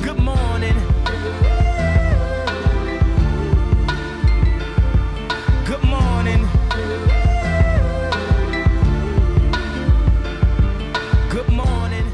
Good morning. Good morning. Good morning.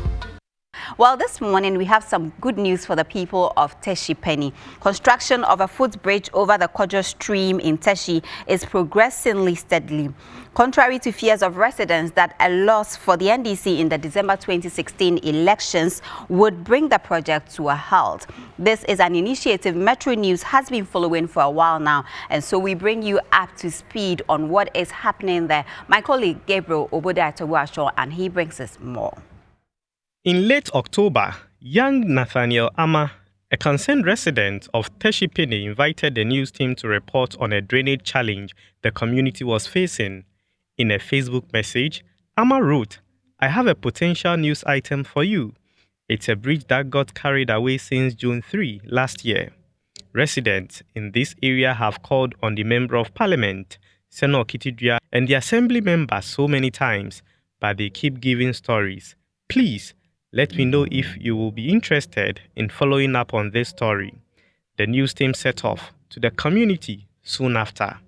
Well, this morning we have some good news for the people of Teshie. Construction of a footbridge over the Kojo stream in Teshie is progressing steadily. Contrary to fears of residents that a loss for the NDC in the December 2016 elections would bring the project to a halt. This is an initiative Metro News has been following for a while now, and so we bring you up to speed on what is happening there. My colleague Gabriel Obode Torgbor-Ashong, and he brings us more. In late October, young Nathaniel Ama, a concerned resident of Teshie, invited the news team to report on a drainage challenge the community was facing. In a Facebook message, Ama wrote, "I have a potential news item for you. It's a bridge that got carried away since June 3 last year. Residents in this area have called on the Member of Parliament, Senator Kitidria, and the Assembly members so many times, but they keep giving stories. Please, let me know if you will be interested in following up on this story." The news team set off to the community soon after.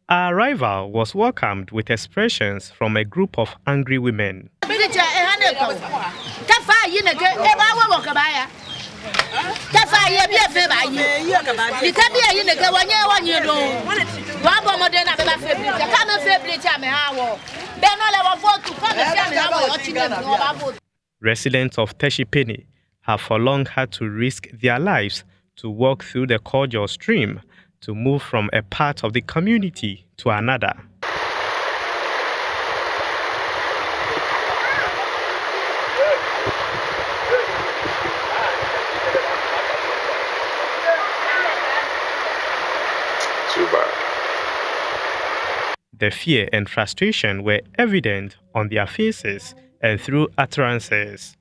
Our arrival was welcomed with expressions from a group of angry women. Residents of Teshie have for long had to risk their lives to walk through the Kojo stream to move from a part of the community to another. The fear and frustration were evident on their faces and through utterances.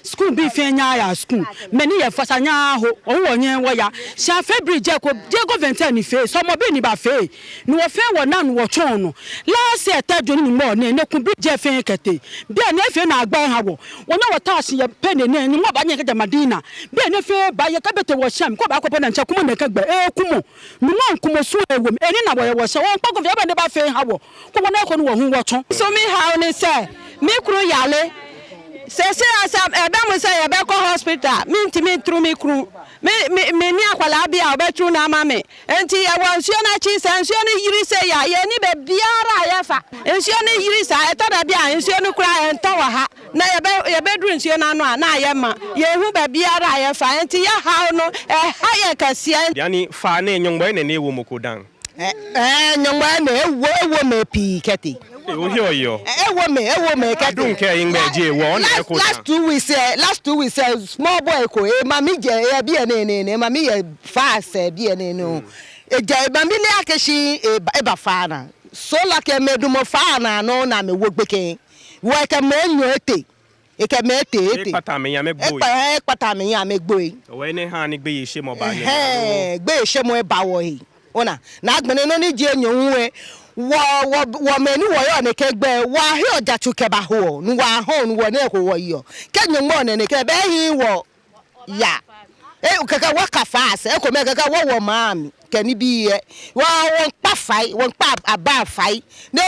School be fenya school. Many of us are now waya. Shafe bridge Jacob Ventani face, some of Benny Buffet. No affair one none watch on. Last year, Tadjun morning, no could be Jeff and Catty. Be a nephew and Agbahawo. One hour toss your penny name, no Banya de Madina. Be a nephew by a capital was sham, go back upon and Chakuman, Kumo. No one Kumo swear, and in our was so one poke of Yaban Buffet. How? Come on, who watch on. So me how they say, Mikro Yale. Say I say a back hospital. Me through me crew. Me near Qualabia, bedroom, mammy. And I was your cheese and she only say, I need a biara yafa. And she only use I thought I'd be and she only cry and tower her. Now your bedroom, she no, Yama. You who be biara yafa. And tia how no a higher Cassian. Yani fane young boy and a woman go down. Young man, where me pea, Catty. A woman, I don't care in the last 2 weeks, small boy, mammy, be a name, mammy, fast, be a name. A Bambina, she a bafana. So like a medumo no, I'm a wood became. Work a man, you take. It can make it. Patami, I make boy. Patami, I make boy. When a honey be shame of hey, be shame way bowie. Ona, not when any genuine way. Wa menu wa ne kegbe wa he oja tukeba ho nu wa hon wo ne ko wo yo kenyo mo ne kebe hi wo ya kaka wa ka fast ko me kaka wo maami kani bi ye wa won pa fai won pa aba fai ne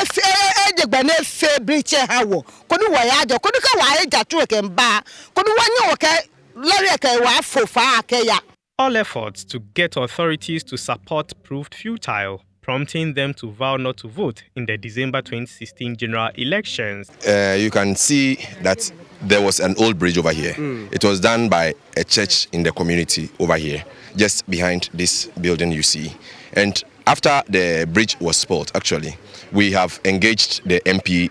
de gba ne fe briche ha wo ko nu wa ya jo ko nu ka wa eja tu ke mba ko nu wa nyo wo ke lori ke wa fo fa ke ya. All efforts to get authorities to support proved futile, prompting them to vow not to vote in the December 2016 general elections. You can see that there was an old bridge over here. It was done by a church in the community over here, just behind this building you see. And after the bridge was spoiled, actually, we have engaged the MP,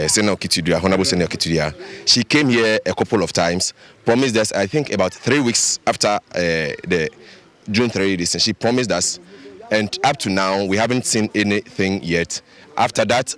Senator Kitidria, Honorable Senator Kitidria. She came here a couple of times, promised us, I think about 3 weeks after the June 3 edition, she promised us, and up to now, we haven't seen anything yet. After that,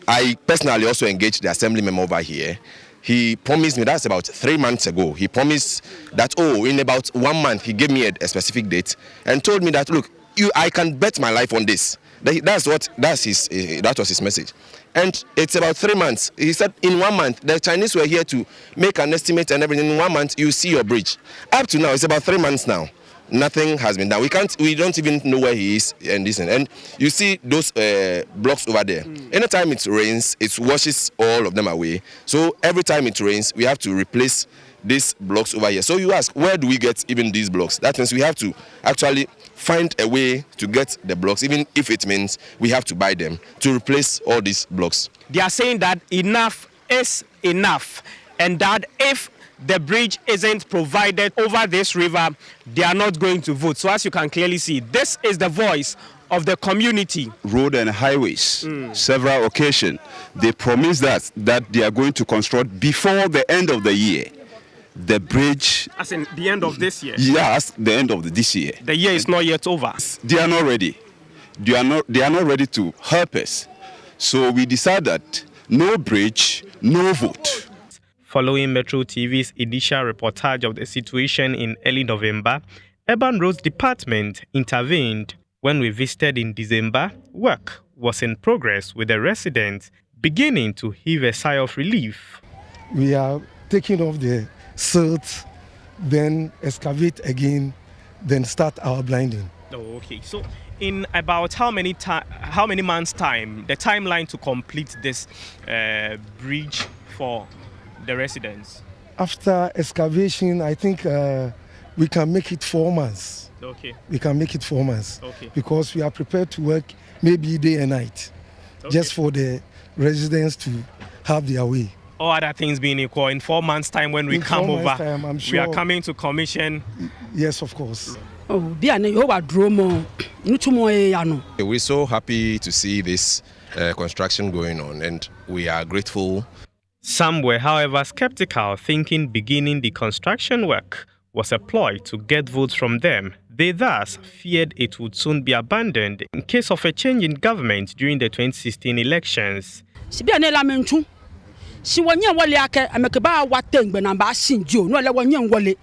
I personally also engaged the assembly member over here. He promised me, that's about 3 months ago, he promised that, in about 1 month, he gave me a specific date and told me that, look, I can bet my life on this, That was his message. And it's about 3 months. He said in 1 month, the Chinese were here to make an estimate and everything. In 1 month, you see your bridge. Up to now, it's about 3 months now. Nothing has been done. We don't even know where he is and this. And you see those blocks over there. Anytime it rains, it washes all of them away. So every time it rains, we have to replace these blocks over here. So you ask, where do we get even these blocks? That means we have to actually find a way to get the blocks, even if it means we have to buy them to replace all these blocks. They are saying that enough is enough, and that if the bridge isn't provided over this river, they are not going to vote. So as you can clearly see, this is the voice of the community. Road and highways, several occasions, they promised that they are going to construct before the end of the year. The bridge. As in the end of this year? Yes, the end of this year. The year is not yet over. They are not ready. They are not ready to help us. So we decided that no bridge, no vote. Following Metro TV's initial reportage of the situation in early November, Urban Roads Department intervened. When we visited in December, work was in progress with the residents beginning to heave a sigh of relief. We are taking off the silt, then excavate again, then start our blinding. Oh, okay. So in about how many months' time, the timeline to complete this bridge for the residents? After excavation, I think we can make it 4 months. Okay. We can make it 4 months. Okay. Because we are prepared to work maybe day and night, just for the residents to have their way. All other things being equal, in 4 months' time when we come over, I'm sure we are coming to commission. Yes, of course. We're so happy to see this construction going on, and we are grateful. Some were, however, skeptical, thinking beginning the construction work was a ploy to get votes from them. They thus feared it would soon be abandoned in case of a change in government during the 2016 elections. She wanya wale ake amekeba wateng be na ba sinjo no le wanya wale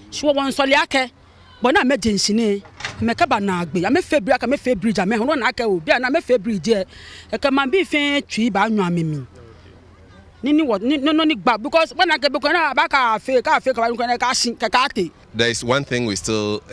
she won so le ake bona emergency ne amekeba na agbe amefe bridge ame ho na ake obi na amefe bridge e ke man bi fe twi ba anwa amemi nini what no ni gba because when I get be na ba ka fe ka ka sin ka ate. There is one thing we still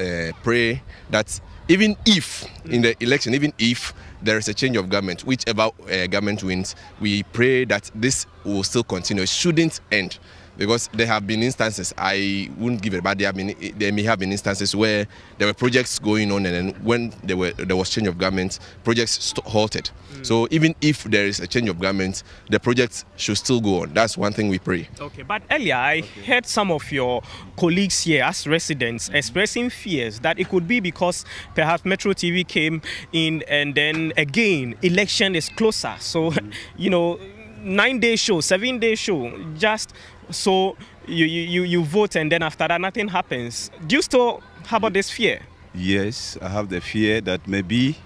pray that even if in the election, even if there is a change of government, whichever government wins, we pray that this will still continue. It shouldn't end, because there have been instances, I wouldn't give it, but there may have been instances where there were projects going on, and then when there was change of government, projects halted. So even if there is a change of government, the projects should still go on. That's one thing we pray. Okay, but earlier I heard some of your colleagues here as residents expressing fears that it could be because perhaps Metro TV came in and then again election is closer. So, 9-day show, 7-day show, just so you vote and then after that nothing happens. Do you still harbor this fear? Yes, I have the fear that maybe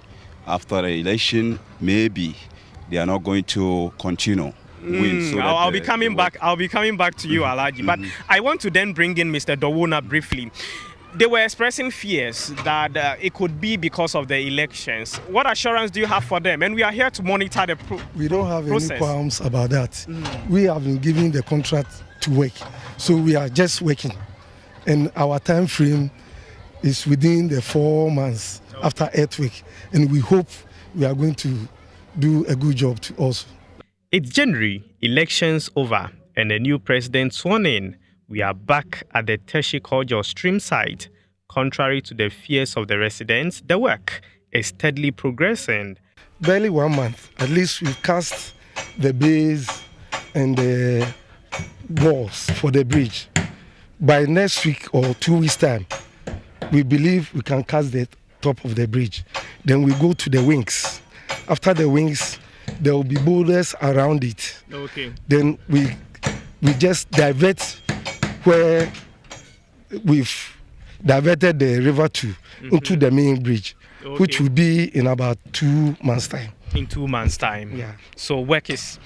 after the election, maybe they are not going to continue. So I'll be coming back. I'll be coming back to you, Alaji. But I want to then bring in Mr. Dowona briefly. They were expressing fears that it could be because of the elections. What assurance do you have for them? And we are here to monitor the process. We don't have any qualms about that. We have been given the contract to work, so we are just working, and our time frame is within the 4 months after earthquake, and we hope we are going to do a good job too also. It's January, elections over, and a new president sworn in. We are back at the Teshie corridor stream site. Contrary to the fears of the residents, the work is steadily progressing. Barely 1 month, at least we've cast the base and the walls for the bridge. By next week or 2 weeks' time, we believe we can cast the top of the bridge. Then we go to the wings. After the wings, there will be boulders around it. Okay. Then we just divert where we've diverted the river to into the main bridge, which will be in about 2 months' time. In 2 months' time. Yeah. So work is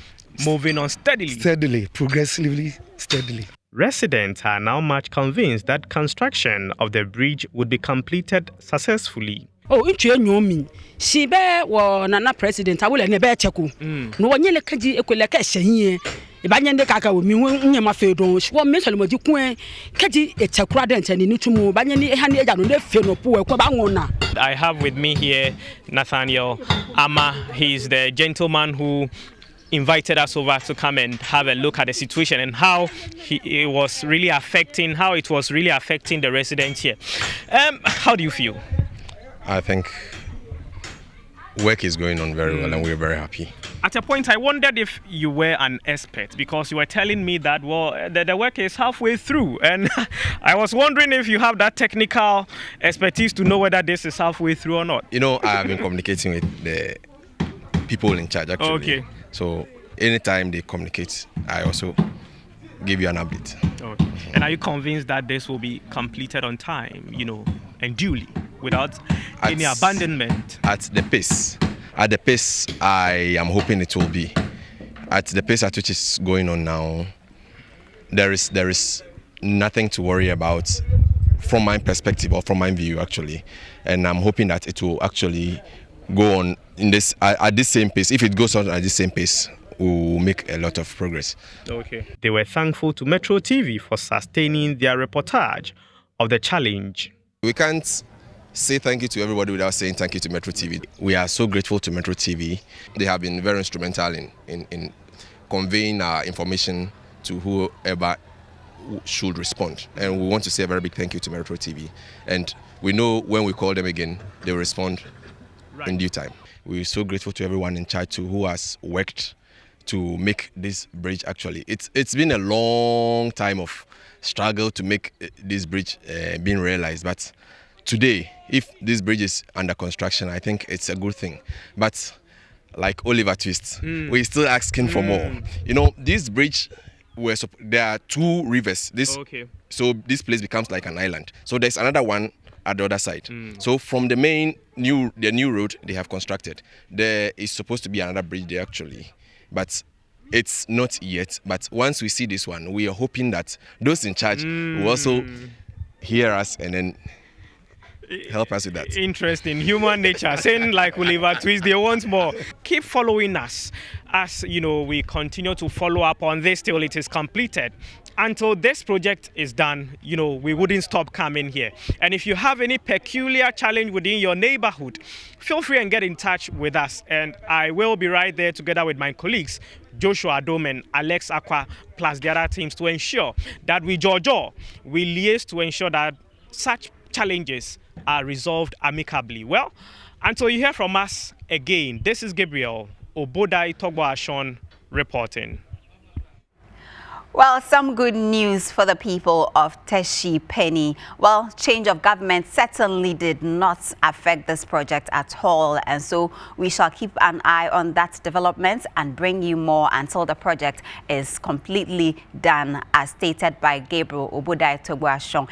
moving on steadily. Steadily, progressively, steadily. Residents are now much convinced that construction of the bridge would be completed successfully. Oh, into nyomi. Si be wo nana president awole ne be cheku. No wonye le kaji ekwele ka hye. Ibanye de kaka wo mi nyema fe don. Wo me so le moji kun kaji echekura de ntani ni tumu. Banye ni ha ne eja no le fe no po e ko ba wona. I have with me here Nathaniel Ama. He's the gentleman who invited us over to come and have a look at the situation and how it was really affecting the residents here. How do you feel? I think work is going on very well and we're very happy. At a point, I wondered if you were an expert because you were telling me that, well, the work is halfway through. And I was wondering if you have that technical expertise to know whether this is halfway through or not. You know, I have been communicating with the people in charge, actually. Okay. So anytime they communicate, I also give you an update. Okay. And are you convinced that this will be completed on time, you know, and duly, without any abandonment? At the pace I am hoping it will be. At the pace at which it's going on now, there is nothing to worry about from my perspective or from my view, actually. And I'm hoping that it will actually go on in this at this same pace. If it goes on at the same pace, we'll make a lot of progress. Okay. They were thankful to Metro TV for sustaining their reportage of the challenge. We can't say thank you to everybody without saying thank you to Metro TV. We are so grateful to Metro TV. They have been very instrumental in conveying our information to whoever should respond. And we want to say a very big thank you to Metro TV. And we know when we call them again, they will respond in due time. We're so grateful to everyone in charge too who has worked to make this bridge actually. It's been a long time of struggle to make this bridge being realized, but today, if this bridge is under construction, I think it's a good thing. But like Oliver Twist, we're still asking for more. You know, this bridge, there are two rivers. So this place becomes like an island. So there's another one at the other side. So from the new road they have constructed, there is supposed to be another bridge there actually, but it's not yet. But once we see this one, we are hoping that those in charge will also hear us and then help us with that. Interesting. Human nature. Saying like Oliver Twist, they want more. Keep following us as, you know, we continue to follow up on this till it is completed. Until this project is done, you know, we wouldn't stop coming here. And if you have any peculiar challenge within your neighborhood, feel free and get in touch with us. And I will be right there together with my colleagues, Joshua Adom and Alex Aqua, plus the other teams to ensure that we liaise to ensure that such challenges are resolved amicably. Well, until you hear from us again, this is Gabriel Obodai Torgbor-Ashong reporting. Well, some good news for the people of Teshie Penny. Well, change of government certainly did not affect this project at all. And so we shall keep an eye on that development and bring you more until the project is completely done, as stated by Gabriel Obodai Torgbor-Ashong.